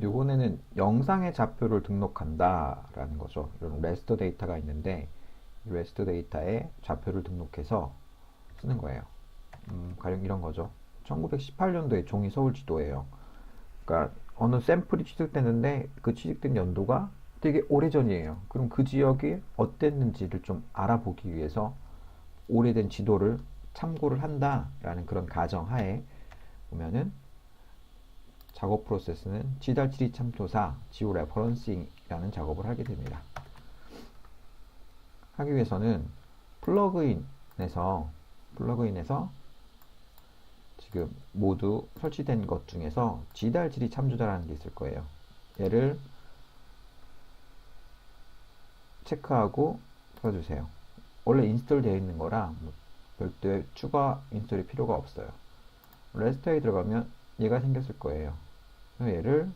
이번에는 영상의 좌표를 등록한다 라는 거죠. 이런 레스터 데이터가 있는데 이 레스터 데이터에 좌표를 등록해서 쓰는 거예요. 가령 이런 거죠. 1918년도에 종이 서울 지도예요. 그러니까 어느 샘플이 취득됐는데 그 취득된 연도가 되게 오래전이에요. 그럼 그 지역이 어땠는지를 좀 알아보기 위해서 오래된 지도를 참고를 한다라는 그런 가정하에 보면은 작업 프로세스는 지달지리 참조사 지오 레퍼런싱이라는 작업을 하게 됩니다. 하기 위해서는 플러그인에서 지금 모두 설치된 것 중에서 지달지리 참조자라는 게 있을 거예요. 얘를 체크하고 켜주세요. 원래 인스톨 되어 있는 거라 별도의 추가 인스톨이 필요가 없어요. 레스터에 들어가면 얘가 생겼을 거예요. 얘를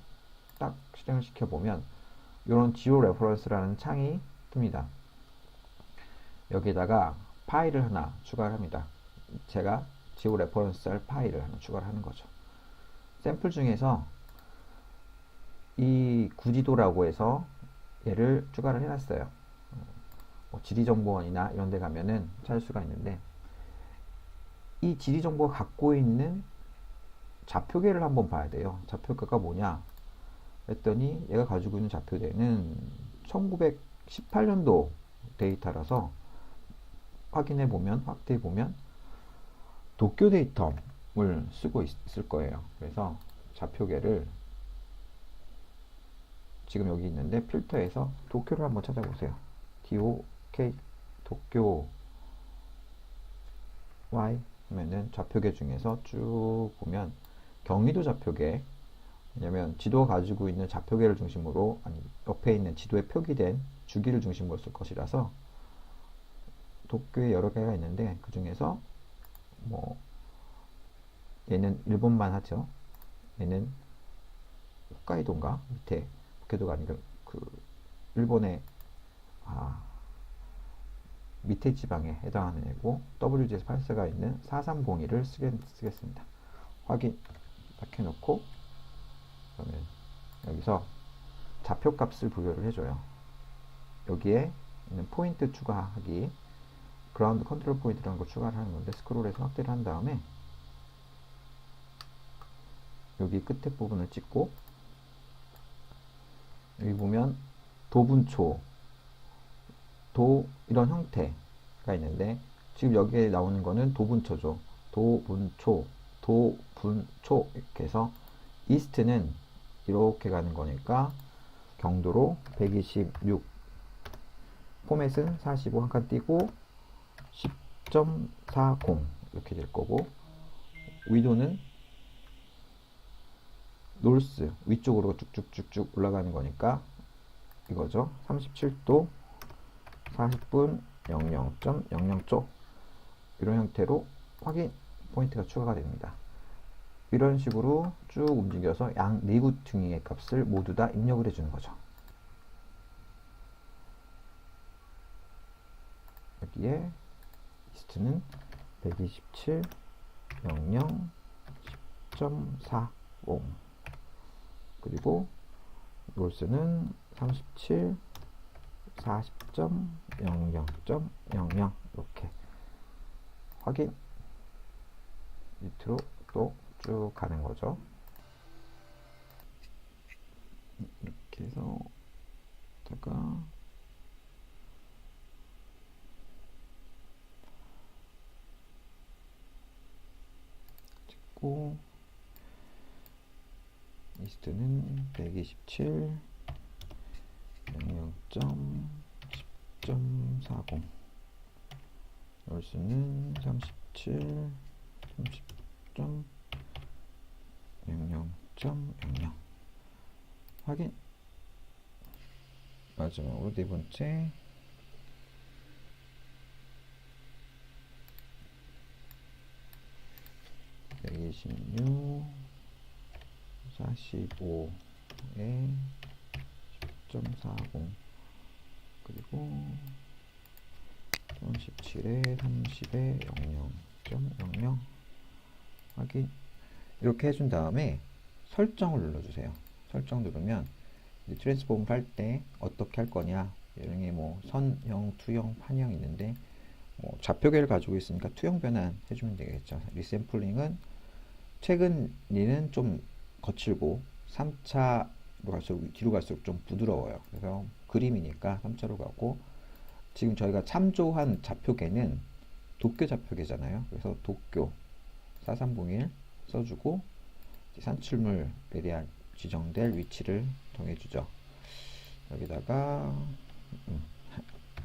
딱 실행을 시켜보면 이런 지오 레퍼런스라는 창이 뜹니다. 여기다가 파일을 하나 추가를 합니다. 제가 지오 레퍼런스 할 파일을 하나 추가를 하는 거죠. 샘플 중에서 이 구지도라고 해서 얘를 추가를 해놨어요. 지리정보원이나 이런 데 가면은 찾을 수가 있는데 이 지리정보가 갖고 있는 좌표계를 한번 봐야 돼요. 좌표계가 뭐냐 했더니 얘가 가지고 있는 좌표계는 1918년도 데이터라서 확대해보면 도쿄 데이터를 쓰고 있을 거예요. 그래서 좌표계를 지금 여기 있는데 필터에서 도쿄를 한번 찾아보세요. DOK 도쿄 Y 하면은 좌표계 중에서 쭉 보면 경기도 좌표계, 왜냐면 지도가 가지고 있는 좌표계를 중심으로 옆에 있는 지도에 표기된 주기를 중심으로 쓸 것이라서 도쿄에 여러 개가 있는데 그 중에서 뭐 얘는 일본만 하죠. 얘는 홋카이도인가 밑에 홋카이도가 아니라 그 일본의 밑에 지방에 해당하는 애고 WGS84가 있는 4302를 쓰겠습니다. 확인 딱 해놓고 그러면 여기서 좌표값을 부여를 해줘요. 여기에 있는 포인트 추가하기 그라운드 컨트롤 포인트라는 걸 추가를 하는 건데 스크롤해서 확대를 한 다음에 여기 끝에 부분을 찍고 여기 보면 도분초 이런 형태가 있는데 지금 여기에 나오는 거는 도분초죠. 도분초 이렇게 해서 이스트는 이렇게 가는 거니까 경도로 126 포맷은 45 한 칸 띄고 10.40 이렇게 될 거고 위도는 놀스 위쪽으로 쭉쭉쭉쭉 올라가는 거니까 이거죠. 37도 40분 00.00초 이런 형태로 확인 포인트가 추가가 됩니다. 이런 식으로 쭉 움직여서 양 네구퉁이의 값을 모두 다 입력을 해주는 거죠. 여기에 이스트는 127 00 10.40 그리고 놀스는 37 40.00.00 이렇게 확인 밑으로 또 쭉 가는 거죠. 이렇게 해서 다가 찍고 이스트는 127 00.10.40 열수는 37 30.00.00 확인. 마지막으로 네 번째 126 45에 10.40 그리고 17에 30에 00.00 확인. 이렇게 해준 다음에 설정을 눌러주세요. 설정 누르면 트랜스폼을 할 때 어떻게 할 거냐, 이런 게 뭐 선형, 투형, 판형 있는데 뭐 좌표계를 가지고 있으니까 투형 변환 해주면 되겠죠. 리샘플링은 최근 리는 좀 거칠고 3차로 갈수록 뒤로 갈수록 좀 부드러워요. 그래서 그림이니까 3차로 가고, 지금 저희가 참조한 좌표계는 도쿄 좌표계잖아요. 그래서 도쿄 4301 써주고 산출물에 대한 지정될 위치를 정해주죠. 여기다가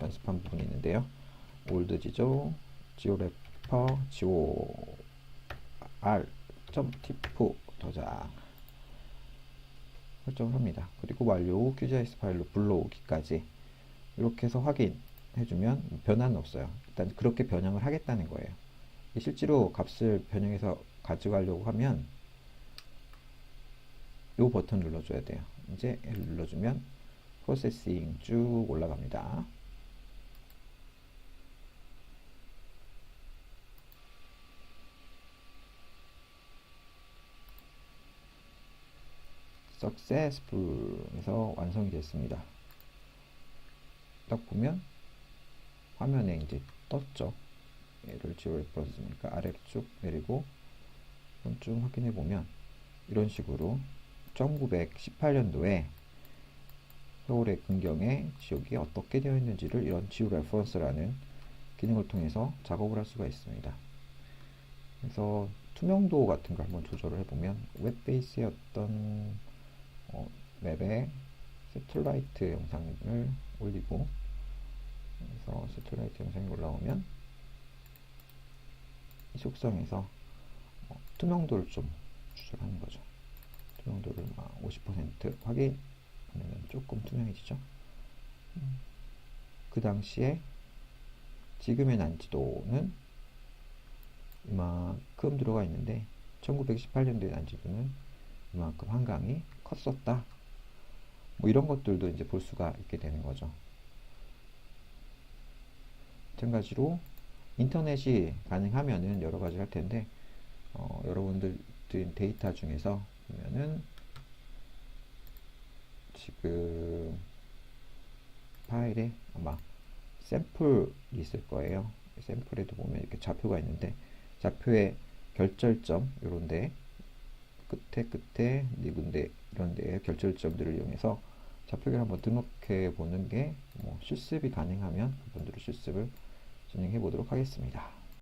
연습한 부분이 있는데요. 올드 지조 지오래퍼 지오 r.tiff 더자 설정을 합니다. 그리고 완료 QGIS 파일로 불러오기까지 이렇게 해서 확인해주면 변화는 없어요. 일단 그렇게 변형을 하겠다는 거예요. 실제로 값을 변형해서 가져가려고 하면 이 버튼 눌러줘야 돼요. 이제 L 눌러주면 프로세싱 쭉 올라갑니다. successful 해서 완성이 됐습니다. 딱 보면 화면에 이제 떴죠. 얘를 지오 레퍼런스니까 아래로 쭉 내리고 쭉 확인해 보면 이런 식으로 1918년도에 서울의 근경에 지역이 어떻게 되어 있는지를 이런 지오 레퍼런스라는 기능을 통해서 작업을 할 수가 있습니다. 그래서 투명도 같은 걸 한번 조절을 해보면 웹베이스의 어떤 맵에 새틀라이트 영상을 올리고, 그래서 새틀라이트 영상이 올라오면 이 속성에서 투명도를 좀 조절하는 거죠. 투명도를 50% 확인 하면 조금 투명해지죠. 그 당시에 지금의 난지도는 이만큼 들어가 있는데 1918년도의 난지도는 이만큼 한강이 컸었다. 뭐 이런 것들도 이제 볼 수가 있게 되는 거죠. 마찬가지로 인터넷이 가능하면은 여러 가지 할 텐데, 여러분들 데이터 중에서 보면은 지금 파일에 아마 샘플이 있을 거예요. 샘플에도 보면 이렇게 좌표가 있는데, 좌표의 결절점 요런데 끝에 네 군데 이런 데에 결절점들을 이용해서 좌표계를 한번 등록해 보는 게 실습이 가능하면 여러분들이 실습을 진행해 보도록 하겠습니다.